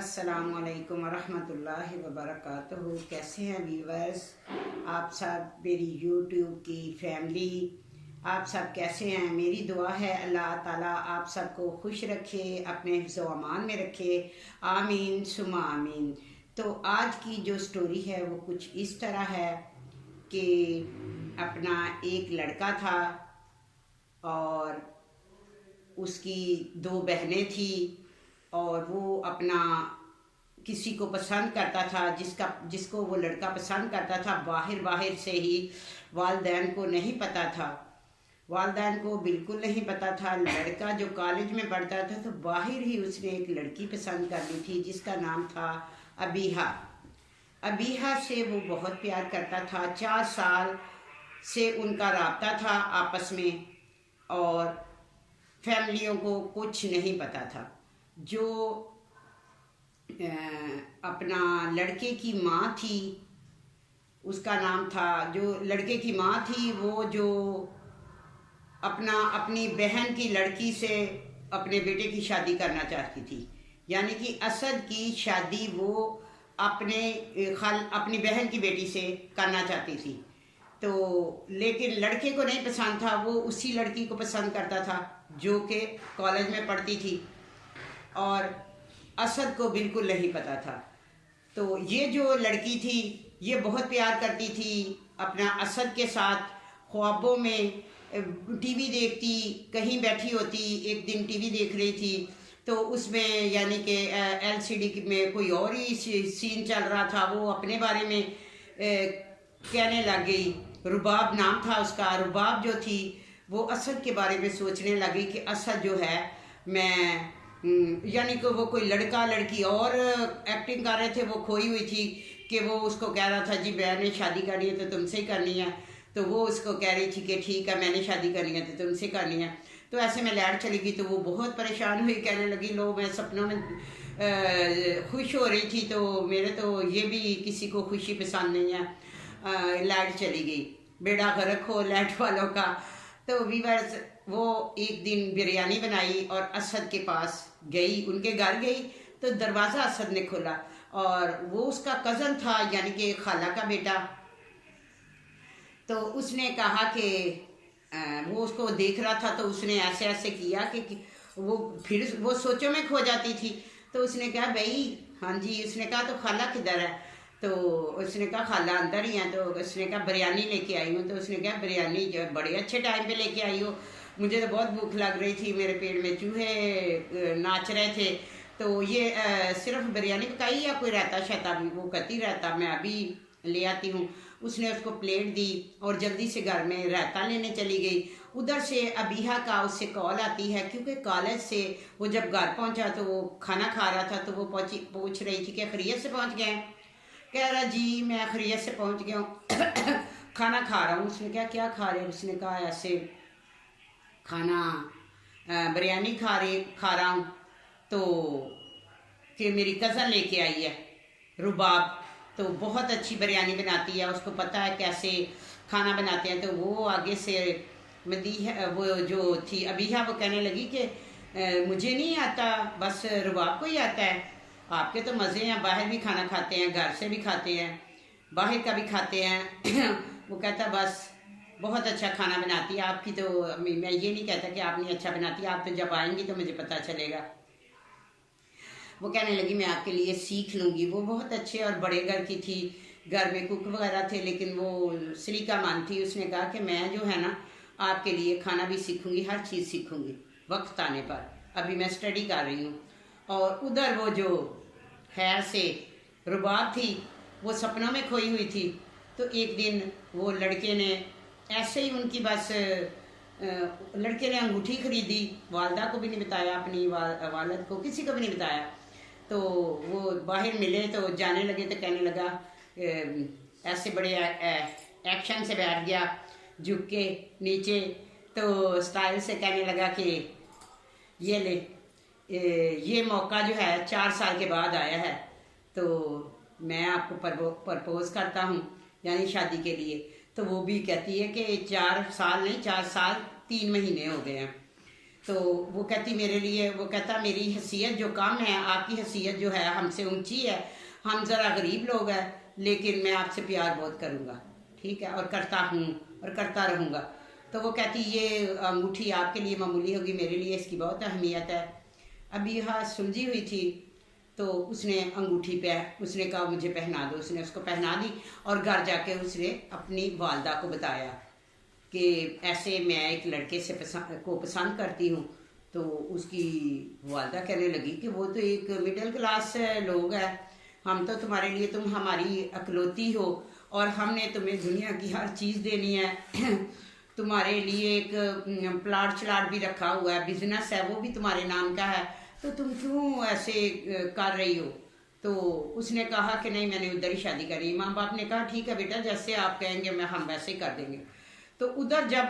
अस्सलामुअलैकुम वरहमतुल्लाहि वबरकातुहू। कैसे हैं व्यूवर्स, आप सब, मेरी यूट्यूब की फैमिली, आप सब कैसे हैं? मेरी दुआ है अल्लाह ताला आप सबको खुश रखे, अपने हिफ्ज़ व अमान में रखे, आमीन सुमा आमीन। तो आज की जो स्टोरी है वो कुछ इस तरह है कि अपना एक लड़का था और उसकी दो बहनें थी और वो अपना किसी को पसंद करता था, जिसको वो लड़का पसंद करता था बाहर से ही। वालिदैन को नहीं पता था, वालिदैन को बिल्कुल नहीं पता था। लड़का जो कॉलेज में पढ़ता था तो बाहर ही उसने एक लड़की पसंद कर ली थी जिसका नाम था अबीहा। अबीहा से वो बहुत प्यार करता था। 4 साल से उनका राब्ता था आपस में और फैमिलियों को कुछ नहीं पता था। जो अपना लड़के की माँ थी, उसका नाम था, जो लड़के की माँ थी वो जो अपनी बहन की लड़की से अपने बेटे की शादी करना चाहती थी, यानी कि असद की शादी वो अपनी बहन की बेटी से करना चाहती थी। तो लेकिन लड़के को नहीं पसंद था, वो उसी लड़की को पसंद करता था जो कि कॉलेज में पढ़ती थी और असद को बिल्कुल नहीं पता था। तो ये जो लड़की थी ये बहुत प्यार करती थी अपना असद के साथ। ख्वाबों में टीवी देखती, कहीं बैठी होती, एक दिन टीवी देख रही थी तो उसमें यानी कि एलसीडी में कोई और ही सीन चल रहा था। वो अपने बारे में कहने लग गई। रुबाब नाम था उसका। रुबाब जो थी वो असद के बारे में सोचने लगी कि असद जो है, मैं यानी कि वो कोई लड़का लड़की और एक्टिंग कर रहे थे, वो खोई हुई थी कि वो उसको कह रहा था जी मैंने शादी करनी है तो तुमसे ही करनी है। तो वो उसको कह रही थी कि ठीक है मैंने शादी करनी है तो तुमसे करनी है। तो ऐसे में लाइट चली गई तो वो बहुत परेशान हुई, कहने लगी लो मैं सपनों में खुश हो रही थी तो मेरे तो ये भी किसी को खुशी पसंद नहीं है। लाइट चली गई, बेड़ा गर्क हो लाइट वालों का। तो वीवर्स, वो एक दिन बिरयानी बनाई और असद के पास गई, उनके घर गई तो दरवाज़ा असद ने खोला और वो उसका कज़न था, यानी कि खाला का बेटा। तो उसने कहा कि वो उसको देख रहा था तो उसने ऐसे ऐसे किया कि वो फिर वो सोचों में खो जाती थी। तो उसने कहा भाई हाँ जी। उसने कहा तो खाला किधर है? तो उसने कहा खाला अंदर ही है। तो उसने कहा बिरयानी लेके आई हूँ। तो उसने कहा बिरयानी जो बड़े अच्छे टाइम पे लेके आई हो, मुझे तो बहुत भूख लग रही थी, मेरे पेट में चूहे नाच रहे थे। तो ये सिर्फ बिरयानी पकाई या कोई रहता शहता भी? वो कहती रहता मैं अभी ले आती हूँ। उसने उसको प्लेट दी और जल्दी से घर में रायता लेने चली गई। उधर से अबीहा का उससे कॉल आती है, क्योंकि कॉलेज से वो जब घर पहुंचा तो वो खाना खा रहा था। तो वो पूछ रही थी कि खैरियत से पहुंच गए? कह रहा जी मैं खैरियत से पहुंच गया हूँ खाना खा रहा हूँ। उसने कहा क्या खा रहे? उसने कहा ऐसे खाना बिरयानी खा रहा हूँ। तो कि मेरी कज़न लेके आई है रुबाब, तो बहुत अच्छी बिरयानी बनाती है, उसको पता है कैसे खाना बनाते हैं। तो वो आगे से मदीहा वो जो थी अबीहा वो कहने लगी कि मुझे नहीं आता, बस रुबाब को ही आता है। आपके तो मज़े हैं, बाहर भी खाना खाते हैं, घर से भी खाते हैं, बाहर का भी खाते हैं वो कहता बस बहुत अच्छा खाना बनाती है आपकी। तो मैं ये नहीं कहता कि आप नहीं अच्छा बनाती, आप तो जब आएंगी तो मुझे पता चलेगा। वो कहने लगी मैं आपके लिए सीख लूँगी। वो बहुत अच्छे और बड़े घर की थी, घर में कुक वगैरह थे, लेकिन वो सलीका मान थी। उसने कहा कि मैं जो है ना आपके लिए खाना भी सीखूँगी, हर चीज़ सीखूँगी वक्त आने पर, अभी मैं स्टडी कर रही हूँ। और उधर वो जो खैर से रुबाब थी वो सपनों में खोई हुई थी। तो एक दिन वो लड़के ने ऐसे ही उनकी बस लड़के ने अंगूठी खरीदी, वालदा को भी नहीं बताया, अपनी वालद को, किसी को भी नहीं बताया। तो वो बाहर मिले तो जाने लगे तो कहने लगा ऐसे बड़े एक्शन से बैठ गया झुक के नीचे। तो स्टाइल से कहने लगा कि ये ले, ये मौका जो है 4 साल के बाद आया है, तो मैं आपको प्रपोज करता हूँ, यानी शादी के लिए। तो वो भी कहती है कि 4 साल नहीं, 4 साल 3 महीने हो गए हैं। तो वो कहती मेरे लिए, वो कहता मेरी हैसियत जो कम है, आपकी हैसियत जो है हमसे ऊंची है, हम ज़रा गरीब लोग हैं, लेकिन मैं आपसे प्यार बहुत करूँगा, ठीक है, और करता हूँ और करता रहूँगा। तो वो कहती ये अंगूठी आपके लिए मामूली होगी, मेरे लिए इसकी बहुत अहमियत है। अभी हाँ सुलझी हुई थी, तो उसने अंगूठी पे उसने कहा मुझे पहना दो, उसने उसको पहना दी और घर जाके उसने अपनी वालदा को बताया कि ऐसे मैं एक लड़के से पसंद करती हूँ। तो उसकी वालदा कहने लगी कि वो तो एक मिडिल क्लास लोग हैं, हम तो तुम्हारे लिए, तुम हमारी अकलौती हो और हमने तुम्हें दुनिया की हर चीज़ देनी है तुम्हारे लिए एक प्लाट शलाट भी रखा हुआ है, बिजनेस है वो भी तुम्हारे नाम का है, तो तुम क्यों ऐसे कर रही हो। तो उसने कहा कि नहीं मैंने उधर ही शादी करी। माँ बाप ने कहा ठीक है बेटा, जैसे आप कहेंगे मैं हम वैसे ही कर देंगे। तो उधर जब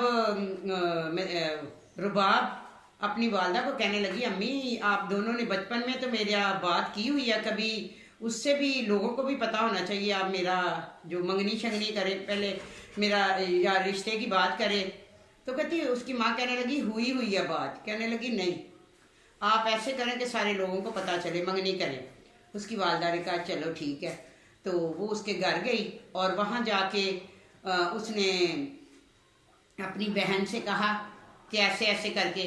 रुबाब अपनी वालदा को कहने लगी अम्मी आप दोनों ने बचपन में तो मेरा बात की हुई है, कभी उससे भी लोगों को भी पता होना चाहिए, आप मेरा जो मंगनी शंगनी करे पहले मेरा या रिश्ते की बात करे। तो कहती उसकी माँ कहने लगी हुई है बात, कहने लगी नहीं आप ऐसे करें कि सारे लोगों को पता चले, मंगनी करें। उसकी वालदा ने कहा चलो ठीक है। तो वो उसके घर गई और वहाँ जाके उसने अपनी बहन से कहा कि ऐसे ऐसे करके।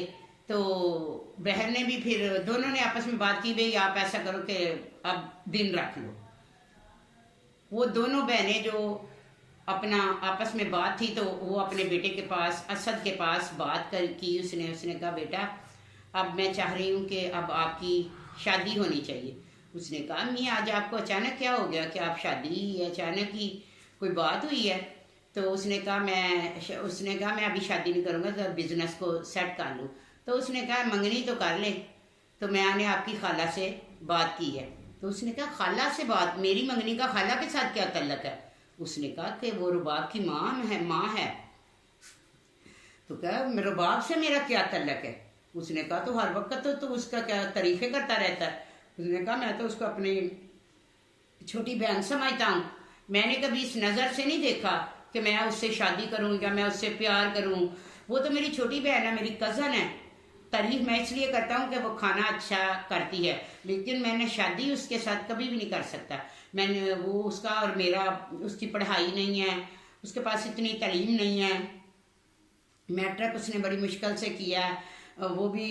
तो बहन ने भी फिर दोनों ने आपस में बात की, भाई आप ऐसा करो कि अब दिन रख लो। वो दोनों बहनें जो अपना आपस में बात थी, तो वो अपने बेटे के पास असद के पास बात की। उसने कहा बेटा अब मैं चाह रही हूँ कि अब आपकी शादी होनी चाहिए। उसने कहा अम्मी आज आपको अचानक क्या हो गया कि आप शादी अचानक ही कोई बात हुई है। तो उसने कहा मैं अभी शादी नहीं करूँगा, तो बिजनेस को सेट कर लूँ। तो उसने कहा मंगनी तो कर ले, तो मैंने आपकी खाला से बात की है। तो उसने कहा खाला से बात, मेरी मंगनी का खाला के साथ क्या तल्लक है। उसने कहा कि वो रुबाब की माँ है। तो क्या रुबाब से मेरा क्या तल्लक है। उसने कहा तो हर वक्त तो उसका क्या तारीफें करता रहता है। उसने कहा मैं तो उसको अपनी छोटी बहन समझता हूँ, मैंने कभी इस नज़र से नहीं देखा कि मैं उससे शादी करूँ या मैं उससे प्यार करूँ। वो तो मेरी छोटी बहन है, मेरी कज़न है। तारीफ मैं इसलिए करता हूँ कि वो खाना अच्छा करती है, लेकिन मैंने शादी उसके साथ कभी भी नहीं कर सकता। मैंने वो उसका और मेरा, उसकी पढ़ाई नहीं है, उसके पास इतनी तालीम नहीं है, मैट्रिक उसने बड़ी मुश्किल से किया, वो भी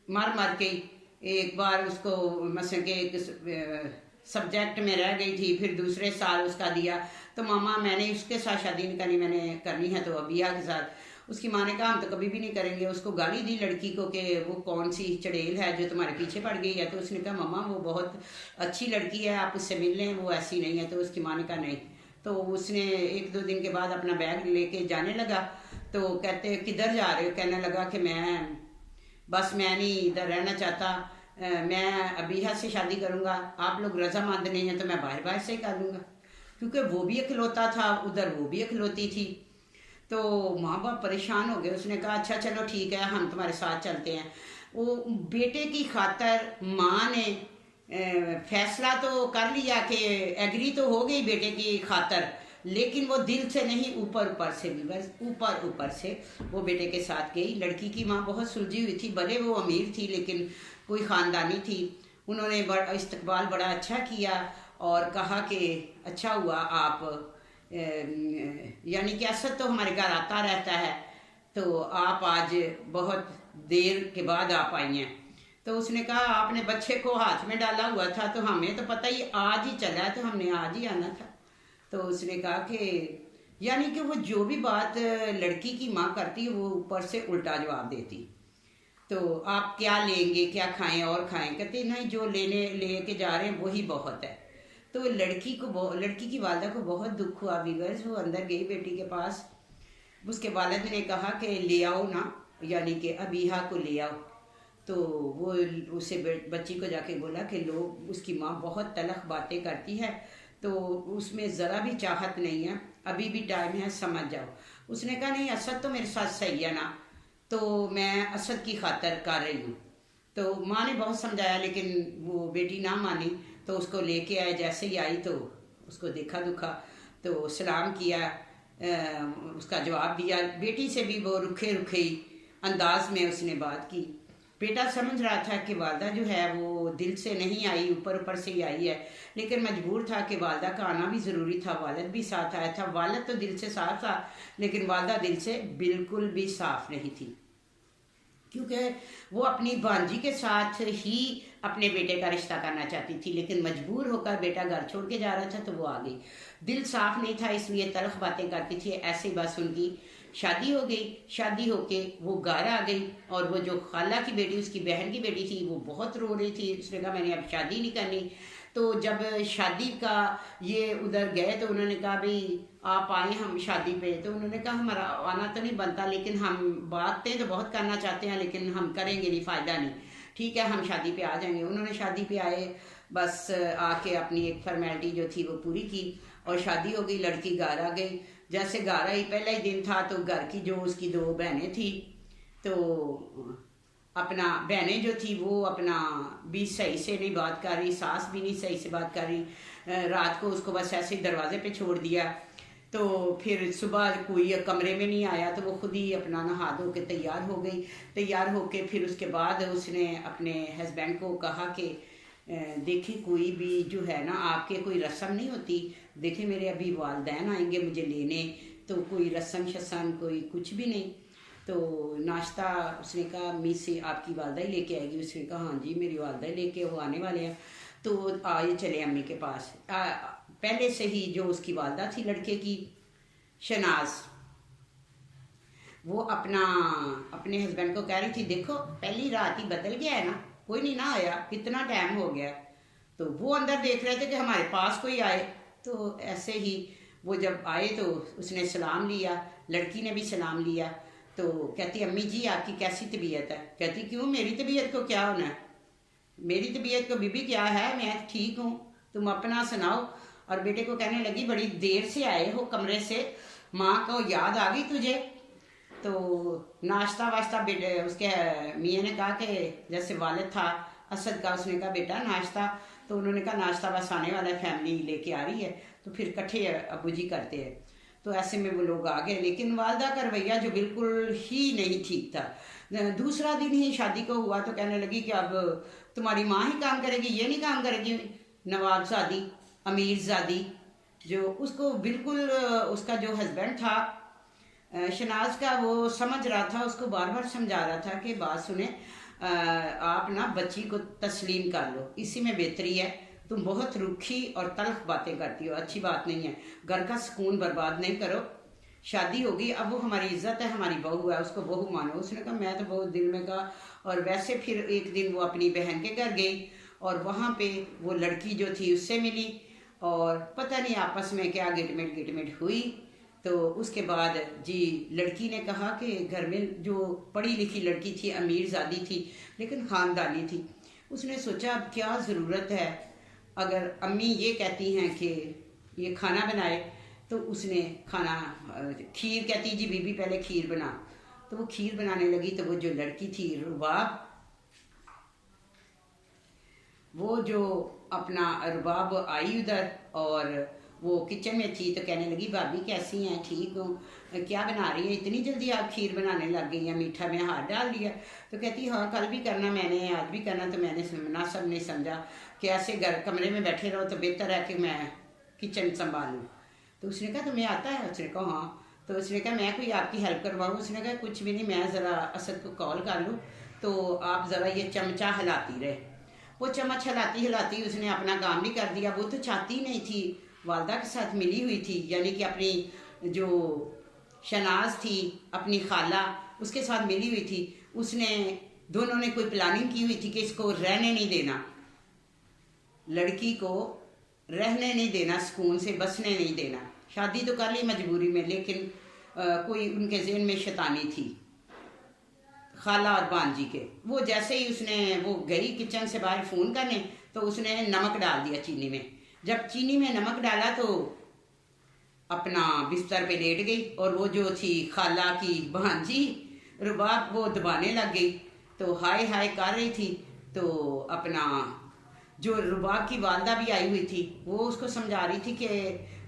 मर के एक बार उसको मसलन के एक सब्जेक्ट में रह गई थी, फिर दूसरे साल उसका दिया। तो मामा मैंने उसके साथ शादी नहीं करनी, मैंने करनी है तो अबिया के साथ। उसकी माँ ने कहा हम तो कभी भी नहीं करेंगे। उसको गाली दी लड़की को कि वो कौन सी चड़ेल है जो तुम्हारे पीछे पड़ गई है। तो उसने कहा मामा वो बहुत अच्छी लड़की है, आप उससे मिल लें, वो ऐसी नहीं है। तो उसकी माँ ने कहा नहीं। तो उसने एक दो दिन के बाद अपना बैग लेके जाने लगा। तो कहते किधर जा रहे हो। कहने लगा कि मैं नहीं इधर रहना चाहता, मैं अबीहा से शादी करूँगा, आप लोग रजामंद नहीं हैं तो मैं बाहर से ही कर लूँगा। क्योंकि वो भी इकलौता था, उधर वो भी इकलौती थी। तो माँ बाप परेशान हो गए। उसने कहा अच्छा चलो ठीक है हम तुम्हारे साथ चलते हैं। वो बेटे की खातर माँ ने फैसला तो कर लिया कि एग्री तो हो गई बेटे की खातर, लेकिन वो दिल से नहीं, ऊपर से भी, बस ऊपर से वो बेटे के साथ गई। लड़की की माँ बहुत सुलझी हुई थी, भले वो अमीर थी लेकिन कोई ख़ानदानी थी। उन्होंने इस्तकबाल बड़ा अच्छा किया और कहा कि अच्छा हुआ आप यानी कि असद तो हमारे घर आता रहता है, तो आप आज बहुत देर के बाद आप आई हैं। तो उसने कहा आपने बच्चे को हाथ में डाला हुआ था तो हमें तो पता ही आज ही चला है, तो हमने आज ही आना था। तो उसने कहा कि यानी कि वो जो भी बात लड़की की माँ करती है वो ऊपर से उल्टा जवाब देती। तो आप क्या लेंगे, क्या खाएं और खाएं। कहते नहीं जो लेके जा रहे हैं वही बहुत है। तो लड़की की वालदा को बहुत दुख हुआ वीवर्स। वो अंदर गई बेटी के पास, उसके वालिद ने कहा कि ले आओ ना, यानी कि अबीहा को ले आओ। तो वो उसे बच्ची को जाके बोला कि लोग उसकी माँ बहुत तलख बातें करती है, तो उसमें ज़रा भी चाहत नहीं है, अभी भी टाइम है, समझ जाओ। उसने कहा नहीं असद तो मेरे साथ सही है ना, तो मैं असद की खातर कर रही हूँ। तो माँ ने बहुत समझाया लेकिन वो बेटी ना मानी। तो उसको लेके आए, जैसे ही आई तो उसको देखा दुखा तो सलाम किया, उसका जवाब दिया। बेटी से भी वो रुखे ही अंदाज में उसने बात की। बेटा समझ रहा था कि वालदा जो है वो दिल से नहीं आई, ऊपर ऊपर से ही आई है, लेकिन मजबूर था कि वालदा का आना भी ज़रूरी था। वालिद भी साथ आया था। वालिद तो दिल से साफ था, लेकिन वालदा दिल से बिल्कुल भी साफ नहीं थी, क्योंकि वो अपनी भांजी के साथ ही अपने बेटे का रिश्ता करना चाहती थी, लेकिन मजबूर होकर बेटा घर छोड़ के जा रहा था तो वो आ गई। दिल साफ नहीं था, इसलिए तल्ख बातें करती थी। ऐसे ही बस उनकी शादी हो गई। शादी होके वो घर आ गई, और वो जो खाला की बेटी, उसकी बहन की बेटी थी, वो बहुत रो रही थी। उसने कहा मैंने अब शादी नहीं करनी। तो जब शादी का ये उधर गए तो उन्होंने कहा भाई आप आए हम शादी पे। तो उन्होंने कहा हमारा आना तो नहीं बनता, लेकिन हम बातें तो बहुत करना चाहते हैं, लेकिन हम करेंगे नहीं, फ़ायदा नहीं, ठीक है हम शादी पे आ जाएंगे। उन्होंने शादी पे आए, बस आके अपनी एक फॉर्मेलिटी जो थी वो पूरी की और शादी हो गई। लड़की घर आ गई। जैसे घर आई, पहला ही दिन था, तो घर की जो उसकी 2 बहनें थी, तो अपना बहनें जो थी वो अपना भी सही से नहीं बात कर रही, सास भी नहीं सही से बात कर रही। रात को उसको बस ऐसे ही दरवाजे पे छोड़ दिया। तो फिर सुबह कोई कमरे में नहीं आया, तो वो खुद ही अपना नहा धो के तैयार हो गई। तैयार होके फिर उसके बाद उसने अपने हस्बैंड को कहा कि देखिए कोई भी जो है ना, आपके कोई रस्म नहीं होती, देखिए मेरे अभी वालदैन आएंगे मुझे लेने, तो कोई रस्म शस्म कोई कुछ भी नहीं। तो नाश्ता उसने कहा मी से आपकी वालदा ही लेके आएगी। उसने कहा हाँ जी मेरी वालदा ही लेके वो आने वाले हैं। तो आए चले अम्मी के पास। पहले से ही जो उसकी वालदा थी लड़के की, शनाज, वो अपने हस्बैंड को कह रही थी देखो पहली रात ही बदल गया है ना, कोई नहीं ना आया, कितना टाइम हो गया। तो वो अंदर देख रहे थे कि हमारे पास कोई आए। तो ऐसे ही वो जब आए तो उसने सलाम लिया, लड़की ने भी सलाम लिया। तो कहती अम्मी जी आपकी कैसी तबीयत है? कहती क्यों, मेरी तबीयत को क्या होना है, मेरी तबीयत को बीबी क्या है, मैं ठीक हूँ, तुम अपना सुनाओ। और बेटे को कहने लगी बड़ी देर से आए हो कमरे से, माँ को याद आ गई तुझे? तो नाश्ता वाश्ता बेटे उसके मियाँ ने कहा कि जैसे वालिद था असद का, उसने कहा बेटा नाश्ता, तो उन्होंने कहा नाश्ता बस आने वाला है, फैमिली लेके आ रही है, तो फिर इकट्ठे अबू जी करते हैं। तो ऐसे में वो लोग आ गए, लेकिन वालदा का रवैया जो बिल्कुल ही नहीं ठीक था। दूसरा दिन ही शादी को हुआ तो कहने लगी कि अब तुम्हारी माँ ही काम करेगी, ये नहीं काम करेगी नवाबजादी अमीरजादी। जो उसको बिल्कुल उसका जो हस्बैंड था शनाज का, वो समझ रहा था, उसको बार बार समझा रहा था कि बात सुने, आप ना बच्ची को तस्लीम कर लो, इसी में बेहतरी है, तुम बहुत रुखी और तल्ख बातें करती हो, अच्छी बात नहीं है, घर का सुकून बर्बाद नहीं करो। शादी होगी, अब वो हमारी इज्जत है, हमारी बहू है, उसको बहू मानो। उसने कहा मैं तो बहुत दिल में कहा। और वैसे फिर एक दिन वो अपनी बहन के घर गई और वहाँ पे वो लड़की जो थी उससे मिली, और पता नहीं आपस में क्या गिटमिट हुई। तो उसके बाद जी लड़की ने कहा कि घर में जो पढ़ी लिखी लड़की थी, अमीरजादी थी लेकिन ख़ानदानी थी, उसने सोचा अब क्या ज़रूरत है, अगर अम्मी ये कहती हैं कि ये खाना बनाए, तो उसने खाना खीर, कहती जी बीबी पहले खीर बना। तो वो खीर बनाने लगी। तो वो जो लड़की थी रुबाब, वो जो अपना रुबाब आई उधर और वो किचन में थी, तो कहने लगी भाभी कैसी हैं, ठीक हूँ, क्या बना रही है, इतनी जल्दी आप खीर बनाने लग गई हैं, मीठा में हाथ डाल दिया? तो कहती हाँ कल भी करना मैंने, आज भी करना, तो मैंने मुनासिब नहीं समझा कि ऐसे घर कमरे में बैठे रहो, तो बेहतर है कि मैं किचन संभालूँ। तो उसने कहा तुम्हें आता है? उसने कहा हाँ। तो उसने कहा मैं कोई आपकी हेल्प करवाऊँ? उसने कहा कुछ भी नहीं, मैं ज़रा असद को कॉल कर लूँ, तो आप ज़रा ये चमचा हिलाती रहे। वो चम्मच हिलाती उसने अपना काम भी कर दिया। वो तो चाहती नहीं थी, वालदा के साथ मिली हुई थी, यानी कि अपनी जो शनाज थी, अपनी खाला, उसके साथ मिली हुई थी। उसने दोनों ने कोई प्लानिंग की हुई थी कि इसको रहने नहीं देना, लड़की को रहने नहीं देना, सुकून से बसने नहीं देना। शादी तो कर ली मजबूरी में, लेकिन कोई उनके ज़हन में शैतानी थी खाला और बांजी के। वो जैसे ही उसने वो गई किचन से बाहर फ़ोन करने, तो उसने नमक डाल दिया चीनी में। जब चीनी में नमक डाला तो अपना बिस्तर पे लेट गई, और वो जो थी खाला की भांजी रुबाब, वो दबाने लग गई। तो हाय हाय कर रही थी। तो अपना जो रुबाब की वालदा भी आई हुई थी, वो उसको समझा रही थी कि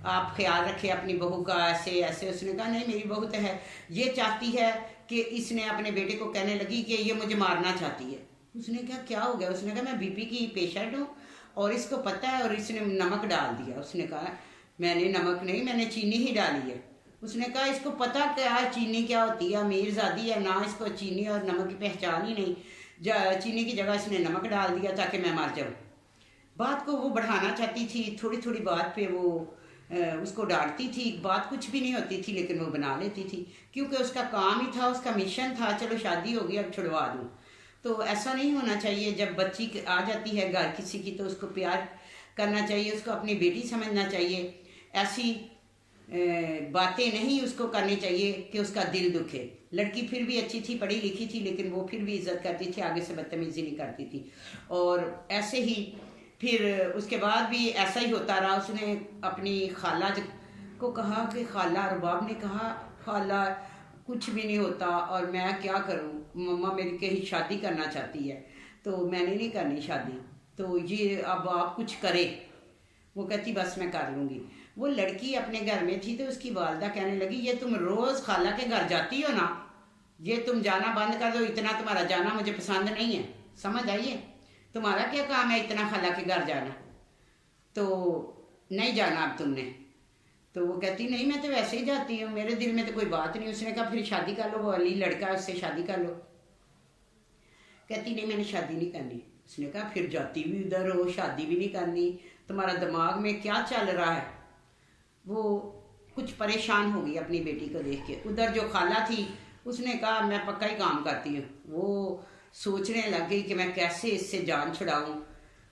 आप ख्याल रखें अपनी बहू का, ऐसे ऐसे। उसने कहा नहीं मेरी बहू तो है, ये चाहती है कि इसने अपने बेटे को कहने लगी कि ये मुझे मारना चाहती है। उसने कहा क्या हो गया? उसने कहा मैं बीपी की पेशेंट हूँ और इसको पता है और इसने नमक डाल दिया। उसने कहा मैंने नमक नहीं, मैंने चीनी ही डाली है। उसने कहा इसको पता क्या चीनी क्या होती है, अमीरजादी है ना, इसको चीनी और नमक की पहचान ही नहीं, चीनी की जगह इसने नमक डाल दिया ताकि मैं मर जाऊँ। बात को वो बढ़ाना चाहती थी, थोड़ी थोड़ी बात पे वो उसको डांटती थी, बात कुछ भी नहीं होती थी लेकिन वो बना लेती थी, क्योंकि उसका काम ही था, उसका मिशन था चलो शादी हो गई अब छुड़वा दूँ। तो ऐसा नहीं होना चाहिए। जब बच्ची आ जाती है घर किसी की तो उसको प्यार करना चाहिए, उसको अपनी बेटी समझना चाहिए। ऐसी बातें नहीं उसको करनी चाहिए कि उसका दिल दुखे। लड़की फिर भी अच्छी थी, पढ़ी लिखी थी, लेकिन वो फिर भी इज्जत करती थी, आगे से बदतमीजी नहीं करती थी। और ऐसे ही फिर उसके बाद भी ऐसा ही होता रहा। उसने अपनी खाला को कहा कि खाला, रुबाब ने कहा खाला कुछ भी नहीं होता और मैं क्या करूं, मम्मा मेरी कहीं शादी करना चाहती है तो मैंने नहीं करनी शादी, तो ये अब आप कुछ करे। वो कहती बस मैं कर लूँगी। वो लड़की अपने घर में थी तो उसकी वालदा कहने लगी ये तुम रोज़ खाला के घर जाती हो ना, ये तुम जाना बंद कर दो, इतना तुम्हारा जाना मुझे पसंद नहीं है, समझ आइए, तुम्हारा क्या काम है इतना खाला के घर जाना, तो नहीं जाना अब तुमने। तो वो कहती नहीं मैं तो वैसे ही जाती हूँ, मेरे दिल में तो कोई बात नहीं। उसने कहा फिर शादी कर लो, वो अली लड़का है उससे शादी कर लो। कहती नहीं मैंने शादी नहीं करनी। उसने कहा फिर जाती भी उधर हो, शादी भी नहीं करनी, तुम्हारा दिमाग में क्या चल रहा है? वो कुछ परेशान हो गई अपनी बेटी को देख के। उधर जो खाला थी उसने कहा मैं पक्का ही काम करती हूँ। वो सोचने लग गई कि मैं कैसे इससे जान छुड़ाऊँ।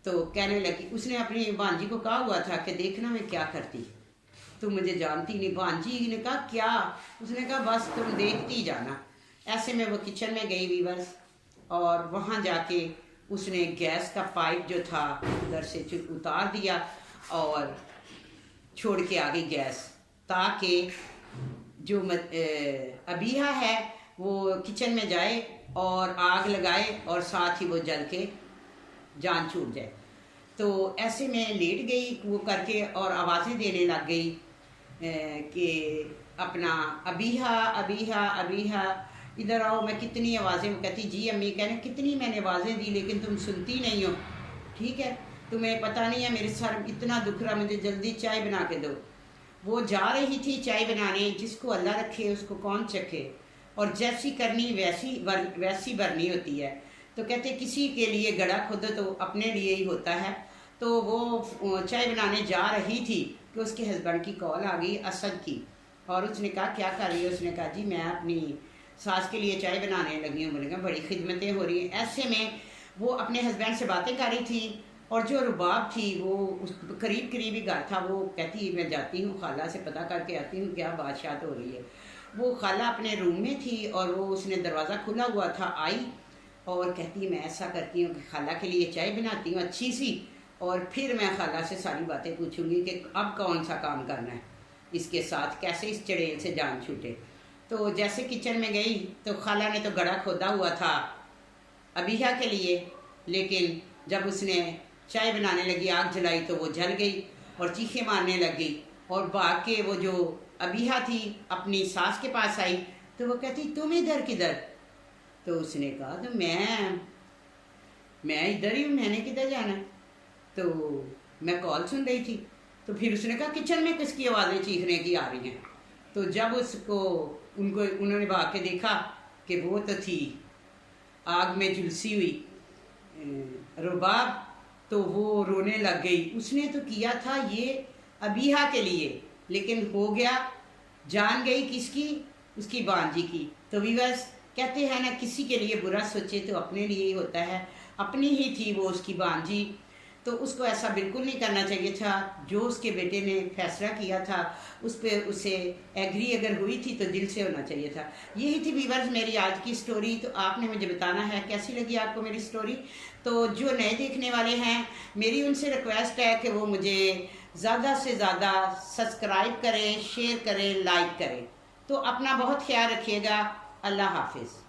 तो कहने लगी, उसने अपनी भांजी को कहा हुआ था कि देखना मैं क्या करती, तुम मुझे जानती नहीं। भांजी ने कहा क्या? उसने कहा बस तुम देखती जाना। ऐसे में वो किचन में गई वीवर्स, और वहाँ जाके उसने गैस का पाइप जो था उधर से उतार दिया और छोड़ के आ गई गैस, ताकि जो अबीहा है वो किचन में जाए और आग लगाए और साथ ही वो जल के जान छूट जाए। तो ऐसे में लेट गई वो करके और आवाज़ें देने लग गई कि अपना अबीहा अबीहा अबीहा इधर आओ, मैं कितनी आवाज़ें, कहती जी अम्मी, कहने कितनी मैंने आवाज़ें दी लेकिन तुम सुनती नहीं हो, ठीक है तुम्हें पता नहीं है मेरे सर इतना दुख रहा, मुझे जल्दी चाय बना के दो। वो जा रही थी चाय बनाने, जिसको अल्लाह रखे उसको कौन चखे, और जैसी करनी वैसी भरनी होती है। तो कहते किसी के लिए गड़ा खुद तो अपने लिए ही होता है। तो वो चाय बनाने जा रही थी कि उसके हस्बैंड की कॉल आ गई असद की, और उसने कहा क्या कर रही है? उसने कहा जी मैं अपनी सास के लिए चाय बनाने लगी हूँ। बोले कहा बड़ी खिदमतें हो रही हैं। ऐसे में वो अपने हस्बैंड से बातें कर रही थी, और जो रुबाब थी वो उस करीब करीब ही घर था। वो कहती मैं जाती हूँ खाला से पता करके आती हूँ क्या बादशाह हो रही है। वो खाला अपने रूम में थी और वो उसने दरवाज़ा खुला हुआ था, आई और कहती मैं ऐसा करती हूँ कि खाला के लिए चाय बनाती हूँ अच्छी सी, और फिर मैं खाला से सारी बातें पूछूंगी कि अब कौन सा काम करना है इसके साथ, कैसे इस चड़ेल से जान छूटे। तो जैसे किचन में गई तो खाला ने तो गड़ा खोदा हुआ था अबीहा के लिए, लेकिन जब उसने चाय बनाने लगी आग जलाई तो वो जल गई और चीखें मारने लग गई, और भाग के वो जो अबीहा थी अपनी सास के पास आई। तो वो कहती तुम इधर किधर? तो उसने कहा तो मैं इधर ही हूँ, मैंने किधर जाना? तो मैं कॉल सुन रही थी। तो फिर उसने कहा किचन में किसकी आवाज़ें चीखने की आ रही हैं? तो जब उन्होंने भाग के देखा कि वो तो थी आग में झुलसी हुई रुबाब, तो वो रोने लग गई। उसने तो किया था ये अबीहा के लिए, लेकिन हो गया जान गई किसकी? उसकी भांजी की। तो वीवर्स कहते हैं ना किसी के लिए बुरा सोचे तो अपने लिए ही होता है। अपनी ही थी वो उसकी भांजी, तो उसको ऐसा बिल्कुल नहीं करना चाहिए था। जो उसके बेटे ने फैसला किया था उस पर उसे एग्री अगर हुई थी तो दिल से होना चाहिए था। यही थी वीवर्स मेरी आज की स्टोरी। तो आपने मुझे बताना है कैसी लगी आपको मेरी स्टोरी। तो जो नए देखने वाले हैं मेरी उनसे रिक्वेस्ट है कि वो मुझे ज़्यादा से ज़्यादा सब्सक्राइब करें, शेयर करें, लाइक करें। तो अपना बहुत ख्याल रखिएगा। अल्लाह हाफिज़।